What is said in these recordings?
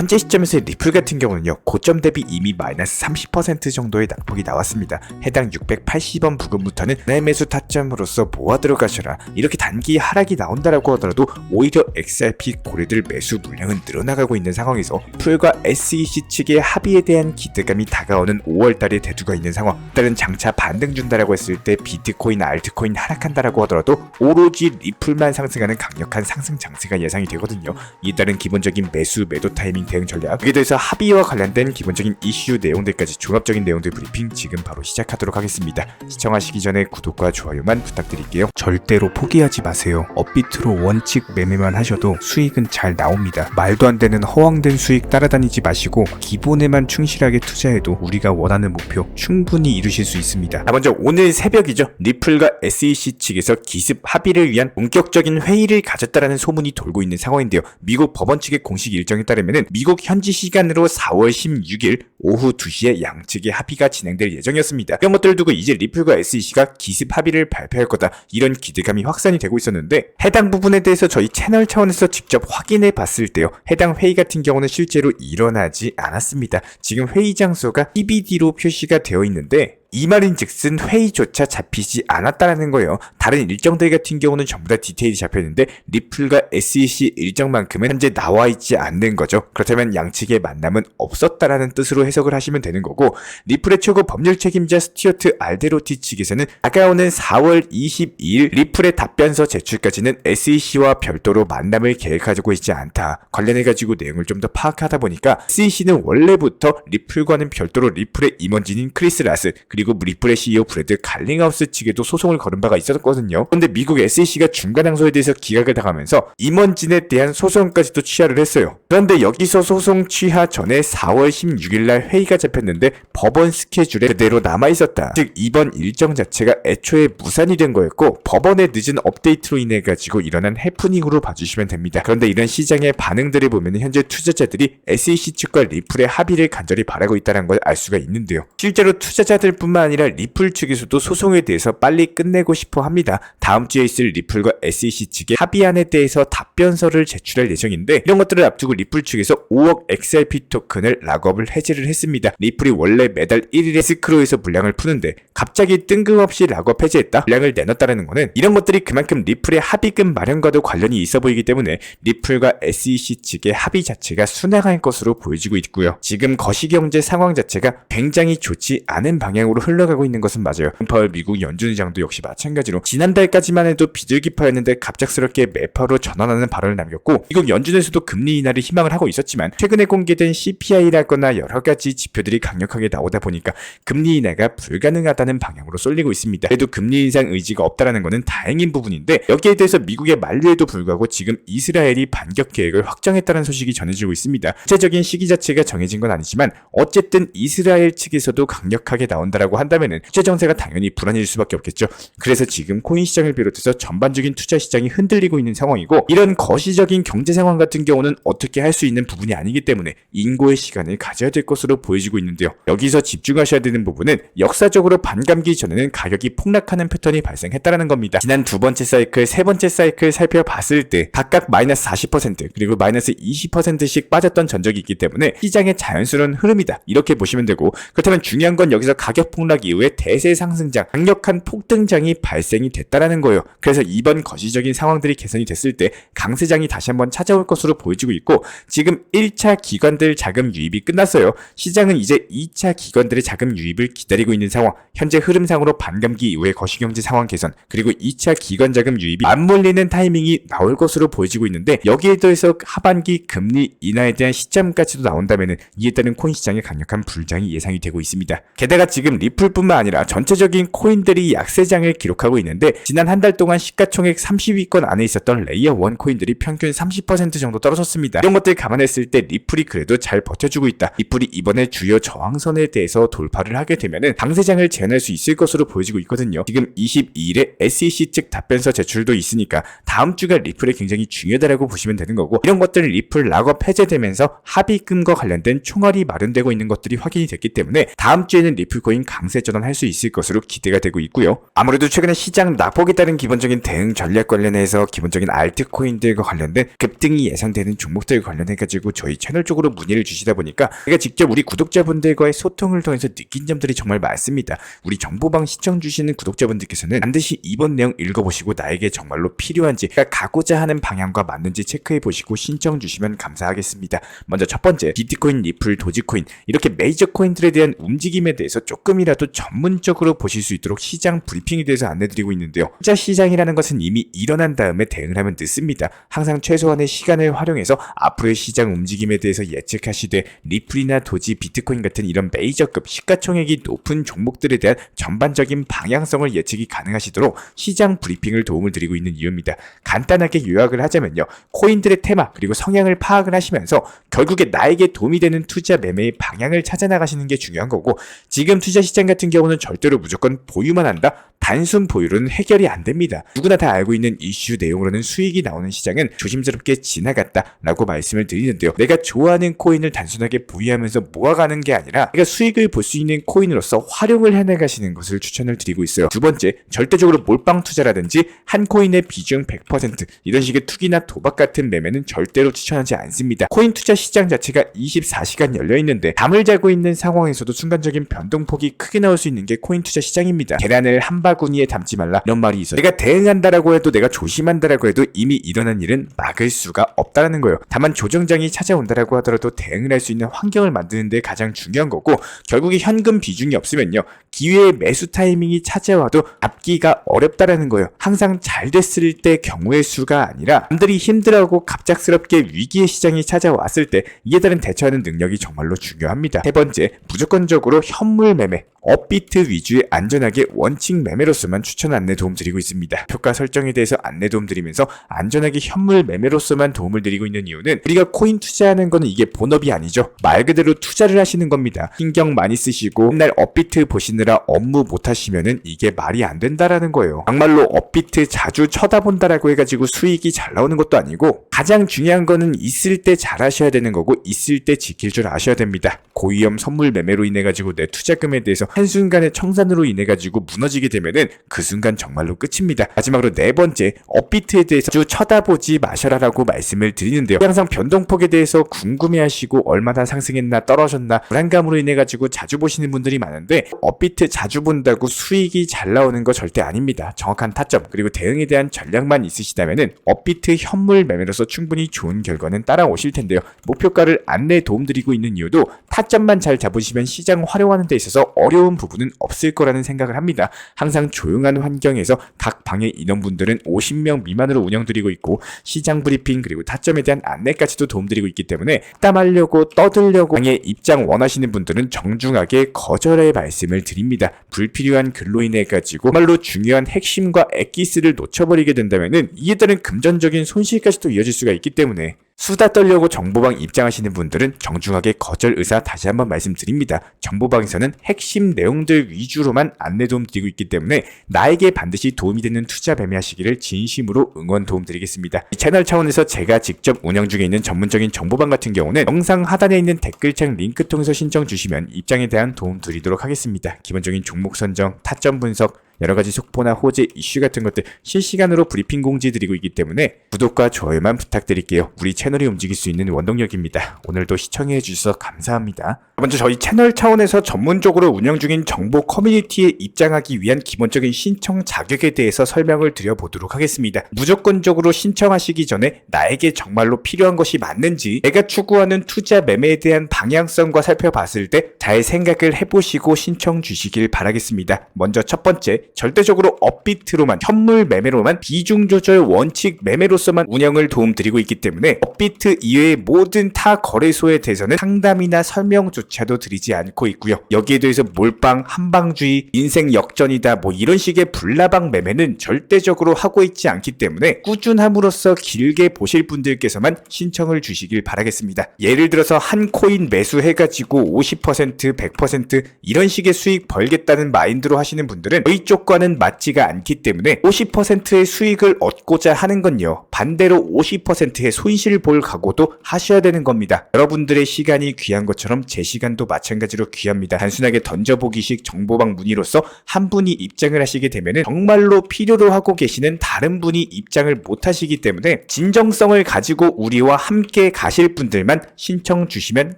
현재 시점에서 리플 같은 경우는요, 고점 대비 이미 마이너스 30% 정도의 낙폭이 나왔습니다. 해당 680원 부근부터는 내 매수 타점으로서 모아 들어가셔라. 이렇게 단기 하락이 나온다라고 하더라도 오히려 XRP 고래들 매수 물량은 늘어나가고 있는 상황에서 풀과 SEC 측의 합의에 대한 기대감이 다가오는 5월달에 대두가 있는 상황. 딸은 장차 반등 준다라고 했을 때 비트코인, 알트코인 하락한다라고 하더라도 오로지 리플만 상승하는 강력한 상승 장세가 예상이 되거든요. 이에 따른 기본적인 매수 매도 타이밍 대응 전략, 여기에 대해서 합의와 관련된 기본적인 이슈 내용들까지 종합적인 내용들 브리핑 지금 바로 시작하도록 하겠습니다. 시청하시기 전에 구독과 좋아요만 부탁드릴게요. 절대로 포기하지 마세요. 업비트로 원칙 매매만 하셔도 수익은 잘 나옵니다. 말도 안 되는 허황된 수익 따라다니지 마시고 기본에만 충실하게 투자해도 우리가 원하는 목표 충분히 이루실 수 있습니다. 먼저 오늘 새벽이죠. 리플과 SEC 측에서 기습 합의를 위한 본격적인 회의를 가졌다라는 소문이 돌고 있는 상황인데요. 미국 법원 측의 공식 일정에 따르면은 미국 현지 시간으로 4월 16일 오후 2시에 양측의 합의가 진행될 예정이었습니다. 이런 것들을 두고 이제 리플과 SEC가 기습 합의를 발표할 거다, 이런 기대감이 확산이 되고 있었는데, 해당 부분에 대해서 저희 채널 차원에서 직접 확인해 봤을 때요, 해당 회의 같은 경우는 실제로 일어나지 않았습니다. 지금 회의 장소가 TBD로 표시가 되어 있는데 이 말인즉슨 회의조차 잡히지 않았다라는 거예요. 다른 일정들 같은 경우는 전부 다 디테일이 잡혀있는데 리플과 SEC 일정만큼은 현재 나와 있지 않는 거죠. 그렇다면 양측의 만남은 없었다라는 뜻으로 해석을 하시면 되는 거고, 리플의 최고 법률 책임자 스튜어트 알데로티 측에서는 다가오는 4월 22일 리플의 답변서 제출까지는 SEC와 별도로 만남을 계획하고 있지 않다. 관련해가지고 내용을 좀 더 파악하다 보니까 SEC는 원래부터 리플과는 별도로 리플의 임원진인 크리스 라스, 그리고 리플의 CEO 브래드 갈링하우스 측에도 소송을 걸은 바가 있었거든요. 그런데 미국 SEC가 중간 항소에 대해서 기각을 당하면서 임원진에 대한 소송까지도 취하를 했어요. 그런데 여기서 소송 취하 전에 4월 16일날 회의가 잡혔는데 법원 스케줄에 그대로 남아있었다. 즉 이번 일정 자체가 애초에 무산이 된 거였고 법원의 늦은 업데이트로 인해 가지고 일어난 해프닝으로 봐주시면 됩니다. 그런데 이런 시장의 반응들을 보면 현재 투자자들이 SEC 측과 리플의 합의를 간절히 바라고 있다는 걸 알 수가 있는데요. 실제로 투자자들 뿐만 아니라 리플 측에서도 소송에 대해서 빨리 끝내고 싶어 합니다. 다음 주에 있을 리플과 SEC 측의 합의안에 대해서 답변서를 제출할 예정인데, 이런 것들을 앞두고 리플 측에서 5억 XRP 토큰을 락업을 해제를 했습니다. 리플이 원래 매달 1일에 스크로에서 물량을 푸는데 갑자기 뜬금없이 락업 해제했다, 물량을 내놨다는 거는 이런 것들이 그만큼 리플의 합의금 마련과도 관련이 있어 보이기 때문에 리플과 SEC 측의 합의 자체가 순항할 것으로 보여지고 있고요. 지금 거시경제 상황 자체가 굉장히 좋지 않은 방향으로 흘러가고 있는 것은 맞아요. 파월 미국 연준 의장도 역시 마찬가지로 지난달까지만 해도 비둘기파였는데 갑작스럽게 매파로 전환하는 발언을 남겼고, 미국 연준에서도 금리 인하를 희망을 하고 있었지만 최근에 공개된 CPI라거나 여러가지 지표들이 강력하게 나오다 보니까 금리 인하가 불가능하다는 방향으로 쏠리고 있습니다. 그래도 금리 인상 의지가 없다는 것은 다행인 부분인데, 여기에 대해서 미국의 만류에도 불구하고 지금 이스라엘이 반격 계획을 확정했다는 소식이 전해지고 있습니다. 구체적인 시기 자체가 정해진 건 아니지만 어쨌든 이스라엘 측에서도 강력하게 나온다라고 한다면은 국제 정세가 당연히 불안해질 수밖에 없겠죠. 그래서 지금 코인 시장을 비롯해서 전반적인 투자 시장이 흔들리고 있는 상황이고, 이런 거시적인 경제 상황 같은 경우는 어떻게 할 수 있는 부분이 아니기 때문에 인고의 시간을 가져야 될 것으로 보여지고 있는데요. 여기서 집중하셔야 되는 부분은 역사적으로 반감기 전에는 가격이 폭락하는 패턴이 발생했다는 겁니다. 지난 두 번째 사이클, 세 번째 사이클 살펴봤을 때 각각 마이너스 40% 그리고 마이너스 20%씩 빠졌던 전적이 있기 때문에 시장의 자연스러운 흐름이다, 이렇게 보시면 되고, 그렇다면 중요한 건 여기서 가격 폭락 이후에 대세 상승장, 강력한 폭등장이 발생이 됐다라는 거예요. 그래서 이번 거시적인 상황들이 개선이 됐을 때 강세장이 다시 한번 찾아올 것으로 보여지고 있고, 지금 1차 기관들 자금 유입이 끝났어요. 시장은 이제 2차 기관들의 자금 유입을 기다리고 있는 상황. 현재 흐름상으로 반감기 이후의 거시경제 상황 개선, 그리고 2차 기관 자금 유입이 맞물리는 타이밍이 나올 것으로 보여지고 있는데, 여기에 더해서 하반기 금리 인하에 대한 시점까지도 나온다면 이에 따른 코인 시장의 강력한 불장이 예상이 되고 있습니다. 게다가 지금 리플뿐만 아니라 전체적인 코인들이 약세장을 기록하고 있는데, 지난 한 달 동안 시가총액 30위권 안에 있었던 레이어 1 코인들이 평균 30% 정도 떨어졌습니다. 이런 것들 감안했을 때 리플이 그래도 잘 버텨주고 있다. 리플이 이번에 주요 저항선에 대해서 돌파를 하게 되면은 강세장을 재현할 수 있을 것으로 보여지고 있거든요. 지금 22일에 SEC 측 답변서 제출도 있으니까 다음 주가 리플에 굉장히 중요하다고 보시면 되는 거고, 이런 것들은 리플 락업 해제되면서 합의금과 관련된 총알이 마련되고 있는 것들이 확인이 됐기 때문에 다음 주에는 리플 코인 강세 전환할 수 있을 것으로 기대가 되고 있고요. 아무래도 최근에 시장 낙폭에 따른 기본적인 대응 전략 관련해서 기본적인 알트코인들과 관련된 급등이 예상되는 종목들 관련해가지고 저희 채널 쪽으로 문의를 주시다 보니까 제가 직접 우리 구독자분들과의 소통을 통해서 느낀 점들이 정말 많습니다. 우리 정보방 시청 주시는 구독자분들께서는 반드시 이번 내용 읽어보시고 나에게 정말로 필요한지, 가고자 하는 방향과 맞는지 체크해보시고 신청 주시면 감사하겠습니다. 먼저 첫 번째, 비트코인, 리플, 도지코인 이렇게 메이저 코인들에 대한 움직임에 대해서 조금이라도 전문적으로 보실 수 있도록 시장 브리핑에 대해서 안내드리고 있는데요. 투자 시장이라는 것은 이미 일어난 다음에 대응을 하면 늦습니다. 항상 최소한의 시간을 활용해서 앞으로의 시장 움직임에 대해서 예측하시되 리플이나 도지, 비트코인 같은 이런 메이저급 시가총액이 높은 종목들에 대한 전반적인 방향성을 예측이 가능하시도록 시장 브리핑을 도움을 드리고 있는 이유입니다. 간단하게 요약을 하자면요. 코인들의 테마 그리고 성향을 파악을 하시면서 결국에 나에게 도움이 되는 투자 매매의 방향을 찾아 나가시는 게 중요한 거고, 지금 투자 시장 같은 경우는 절대로 무조건 보유만 한다? 단순 보유로는 해결이 안 됩니다. 누구나 다 알고 있는 이슈 내용으로는 수익이 나오는 시장은 조심스럽게 지나갔다 라고 말씀을 드리는데요. 내가 좋아하는 코인을 단순하게 보유하면서 모아가는 게 아니라 내가 수익을 볼 수 있는 코인으로서 활용을 해나가시는 것을 추천을 드리고 있어요. 두 번째, 절대적으로 몰빵 투자라든지 한 코인의 비중 100% 이런 식의 투기나 도박 같은 매매는 절대로 추천하지 않습니다. 코인 투자 시장 자체가 24시간 열려있는데 잠을 자고 있는 상황에서도 순간적인 변동폭이 크게 나올 수 있는 게 코인 투자 시장입니다. 계란을 한 바구니에 담지 말라 이런 말이 있어요. 내가 대응한다라고 해도, 내가 조심한다라고 해도 이미 일어난 일은 막을 수가 없다라는 거예요. 다만 조정장이 찾아온다라고 하더라도 대응을 할 수 있는 환경을 만드는 데 가장 중요한 거고, 결국에 현금 비중이 없으면요, 기회의 매수 타이밍이 찾아와도 잡기가 어렵다라는 거예요. 항상 잘 됐을 때 경우의 수가 아니라 남들이 힘들어하고 갑작스럽게 위기의 시장이 찾아왔을 때 이에 따른 대처하는 능력이 정말로 중요합니다. 세 번째, 무조건적으로 현물 매매, 업비트 위주의 안전하게 원칙 매매로서만 추천 안내 도움 드리고 있습니다. 표가 설정에 대해서 안내 도움 드리면서 안전하게 현물 매매로서만 도움을 드리고 있는 이유는, 우리가 코인 투자하는 거는 이게 본업이 아니죠. 말 그대로 투자를 하시는 겁니다. 신경 많이 쓰시고 맨날 업비트 보시느라 업무 못 하시면은 이게 말이 안 된다라는 거예요. 정말로 업비트 자주 쳐다본다라고 해가지고 수익이 잘 나오는 것도 아니고, 가장 중요한 거는 있을 때 잘 하셔야 되는 거고 있을 때 지킬 줄 아셔야 됩니다. 고위험 선물 매매로 인해 가지고 내 투자금에 대해서 한순간의 청산으로 인해 가지고 무너지게 되면은 그 순간 정말로 끝입니다. 마지막으로 네 번째, 업비트에 대해서 자주 쳐다보지 마셔라라고 말씀을 드리는데요. 항상 변동폭에 대해서 궁금해하시고 얼마나 상승했나 떨어졌나 불안감으로 인해 가지고 자주 보시는 분들이 많은데, 업비트 자주 본다고 수익이 잘 나오는 거 절대 아닙니다. 정확한 타점 그리고 대응에 대한 전략만 있으시다면은 업비트 현물 매매로서 충분히 좋은 결과는 따라오실 텐데요. 목표가를 안내 도움드리고 있는 이유도 타점만 잘 잡으시면 시장 활용하는 데 있어서 어려운 부분은 없을 거라는 생각을 합니다. 항상 조용한 환경에서 각 방의 인원분들은 50명 미만으로 운영드리고 있고, 시장 브리핑 그리고 타점에 대한 안내까지도 도움드리고 있기 때문에 땀하려고 떠들려고 방의 입장 원하시는 분들은 정중하게 거절의 말씀을 드립니다. 불필요한 글로 인해 가지고 정말로 중요한 핵심과 엑기스를 놓쳐버리게 된다면은 이에 따른 금전적인 손실까지도 이어질 수가 있기 때문에, 수다 떨려고 정보방 입장하시는 분들은 정중하게 거절 의사 다시 한번 말씀드립니다. 정보방에서는 핵심 내용들 위주로만 안내 도움 드리고 있기 때문에 나에게 반드시 도움이 되는 투자 매매하시기를 진심으로 응원 도움 드리겠습니다. 이 채널 차원에서 제가 직접 운영 중에 있는 전문적인 정보방 같은 경우는 영상 하단에 있는 댓글창 링크 통해서 신청 주시면 입장에 대한 도움 드리도록 하겠습니다. 기본적인 종목 선정, 타점 분석, 여러가지 속보나 호재, 이슈 같은 것들 실시간으로 브리핑 공지 드리고 있기 때문에 구독과 좋아요만 부탁드릴게요. 우리 채널이 움직일 수 있는 원동력입니다. 오늘도 시청해 주셔서 감사합니다. 먼저 저희 채널 차원에서 전문적으로 운영 중인 정보 커뮤니티에 입장하기 위한 기본적인 신청 자격에 대해서 설명을 드려보도록 하겠습니다. 무조건적으로 신청하시기 전에 나에게 정말로 필요한 것이 맞는지, 내가 추구하는 투자 매매에 대한 방향성과 살펴봤을 때 잘 생각을 해보시고 신청 주시길 바라겠습니다. 먼저 첫 번째, 절대적으로 업비트로만, 현물 매매로만, 비중 조절 원칙 매매로서만 운영을 도움드리고 있기 때문에 업비트 이외의 모든 타 거래소에 대해서는 상담이나 설명조차도 드리지 않고 있고요. 여기에 대해서 몰빵, 한방주의, 인생 역전이다 뭐 이런 식의 불나방 매매는 절대적으로 하고 있지 않기 때문에 꾸준함으로써 길게 보실 분들께서만 신청을 주시길 바라겠습니다. 예를 들어서 한 코인 매수해가지고 50%, 100% 이런 식의 수익 벌겠다는 마인드로 하시는 분들은 저희 쪽 목적과는 맞지가 않기 때문에 50%의 수익을 얻고자 하는 건요, 반대로 50%의 손실을 볼 각오도 하셔야 되는 겁니다. 여러분들의 시간이 귀한 것처럼 제 시간도 마찬가지로 귀합니다. 단순하게 던져보기식 정보방 문의로서 한 분이 입장을 하시게 되면 정말로 필요로 하고 계시는 다른 분이 입장을 못 하시기 때문에 진정성을 가지고 우리와 함께 가실 분들만 신청 주시면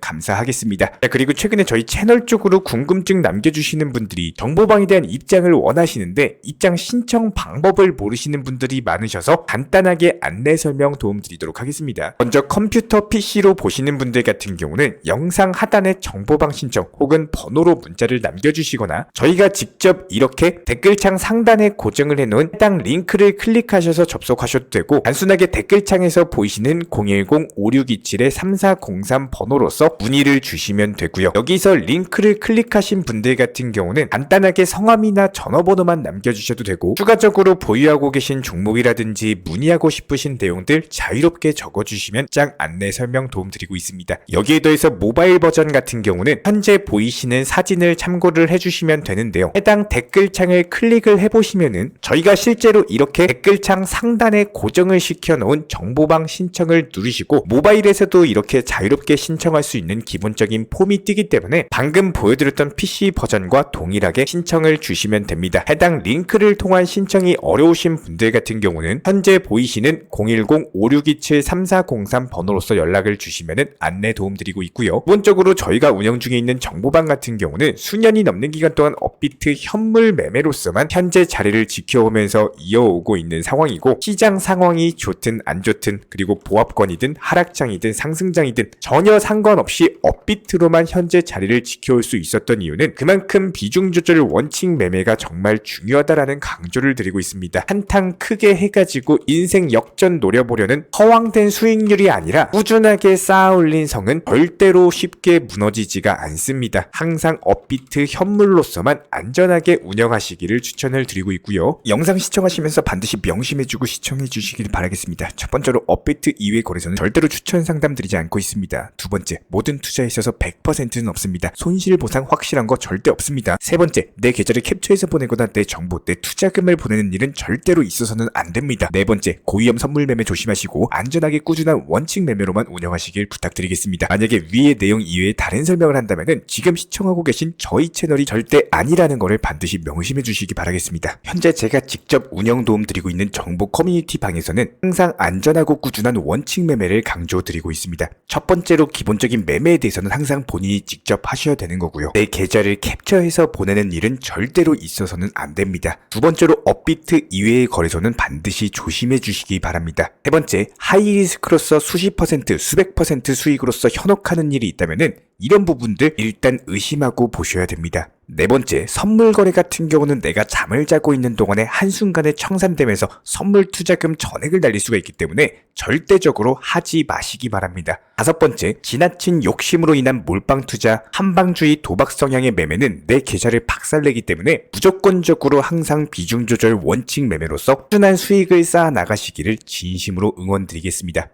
감사하겠습니다. 그리고 최근에 저희 채널 쪽으로 궁금증 남겨주시는 분들이 정보방에 대한 입장을 원하시는데 입장 신청 방법을 모르시는 분들이 많으셔서 간단하게 안내 설명 도움드리도록 하겠습니다. 먼저 컴퓨터 PC로 보시는 분들 같은 경우는 영상 하단에 정보방 신청 혹은 번호로 문자를 남겨주시거나 저희가 직접 이렇게 댓글창 상단에 고정을 해놓은 해당 링크를 클릭하셔서 접속하셔도 되고, 단순하게 댓글창에서 보이시는 010-5627-3403 번호로서 문의를 주시면 되고요. 여기서 링크를 클릭하신 분들 같은 경우는 간단하게 성함이나 전화번호만 남겨주셔도 되고, 추가적으로 보유하고 계신 종목이라든지 문의하고 싶으신 내용들 자유롭게 적어주시면 짱 안내 설명 도움드리고 있습니다. 여기에 더해서 모바일 버전 같은 경우는 현재 보이시는 사진을 참고를 해주시면 되는데요. 해당 댓글창을 클릭을 해보시면은 저희가 실제로 이렇게 댓글창 상단에 고정을 시켜놓은 정보방 신청을 누르시고 모바일에서도 이렇게 자유롭게 신청할 수 있는 기본적인 폼이 뜨기 때문에 방금 보여드렸던 PC 버전과 동일하게 신청을 주시면 됩니다. 해당 링크를 통한 신청이 어려우신 분들 같은 경우는 현재 보이시는 010-5627-3403 번호로서 연락을 주시면 안내 도움드리고 있고요. 기본적으로 저희가 운영 중에 있는 정보방 같은 경우는 수년이 넘는 기간 동안 업비트 현물 매매로서만 현재 자리를 지켜오면서 이어오고 있는 상황이고, 시장 상황이 좋든 안 좋든 그리고 보합권이든 하락장이든 상승장이든 전혀 상관없이 업비트로만 현재 자리를 지켜올 수 있었던 이유는 그만큼 비중 조절 원칙 매매가 정말 중요하다라는 강조를 드리고 있습니다. 한탕 크게 해가지고 인생 역전 노려보려는 허황된 수익률이 아니라 꾸준하게 쌓아 올린 성은 절대로 쉽게 무너지지가 않습니다. 항상 업비트 현물로서만 안전하게 운영하시기를 추천을 드리고 있고요. 영상 시청하시면서 반드시 명심해주고 시청해 주시길 바라겠습니다. 첫 번째로 업비트 이외 거래소는 절대로 추천 상담 드리지 않고 있습니다. 두 번째, 모든 투자에 있어서 100%는 없습니다. 손실 보상 확실한 거 절대 없습니다. 세 번째, 내 계좌를 캡처해서 보내거나 내 정보, 내 투자금을 보내는 일은 절대로 있어서는 안 됩니다. 네 번째, 고위험 선물 매매 조심하시고 안전하게 꾸준한 원칙 매매로만 운영하시길 부탁드리겠습니다. 만약에 위의 내용 이외에 다른 설명을 한다면 지금 시청하고 계신 저희 채널이 절대 아니라는 것을 반드시 명심해 주시기 바라겠습니다. 현재 제가 직접 운영 도움 드리고 있는 정보 커뮤니티 방에서는 항상 안전하고 꾸준한 원칙 매매를 강조드리고 있습니다. 첫 번째로 기본적인 매매에 대해서는 항상 본인이 직접 하셔야 되는 거고요. 내 계좌를 캡처해서 보내는 일은 절대로 있어서는 안 됩니다. 두 번째로 업비트 이외의 거래소는 반드시 조심해 주시기 바랍니다. 세 번째, 하이리스크로서 수십 퍼센트, 수백 퍼센트 수익으로서 현혹하는 일이 있다면 이런 부분들 일단 의심하고 보셔야 됩니다. 네 번째, 선물 거래 같은 경우는 내가 잠을 자고 있는 동안에 한순간에 청산되면서 선물 투자금 전액을 날릴 수가 있기 때문에 절대적으로 하지 마시기 바랍니다. 다섯 번째, 지나친 욕심으로 인한 몰빵 투자, 한방주의 도박 성향의 매매는 내 계좌를 박살내기 때문에 무조건적으로 항상 비중 조절 원칙 매매로서 꾸준한 수익을 쌓아 나가시기를 진심으로 응원드리겠습니다.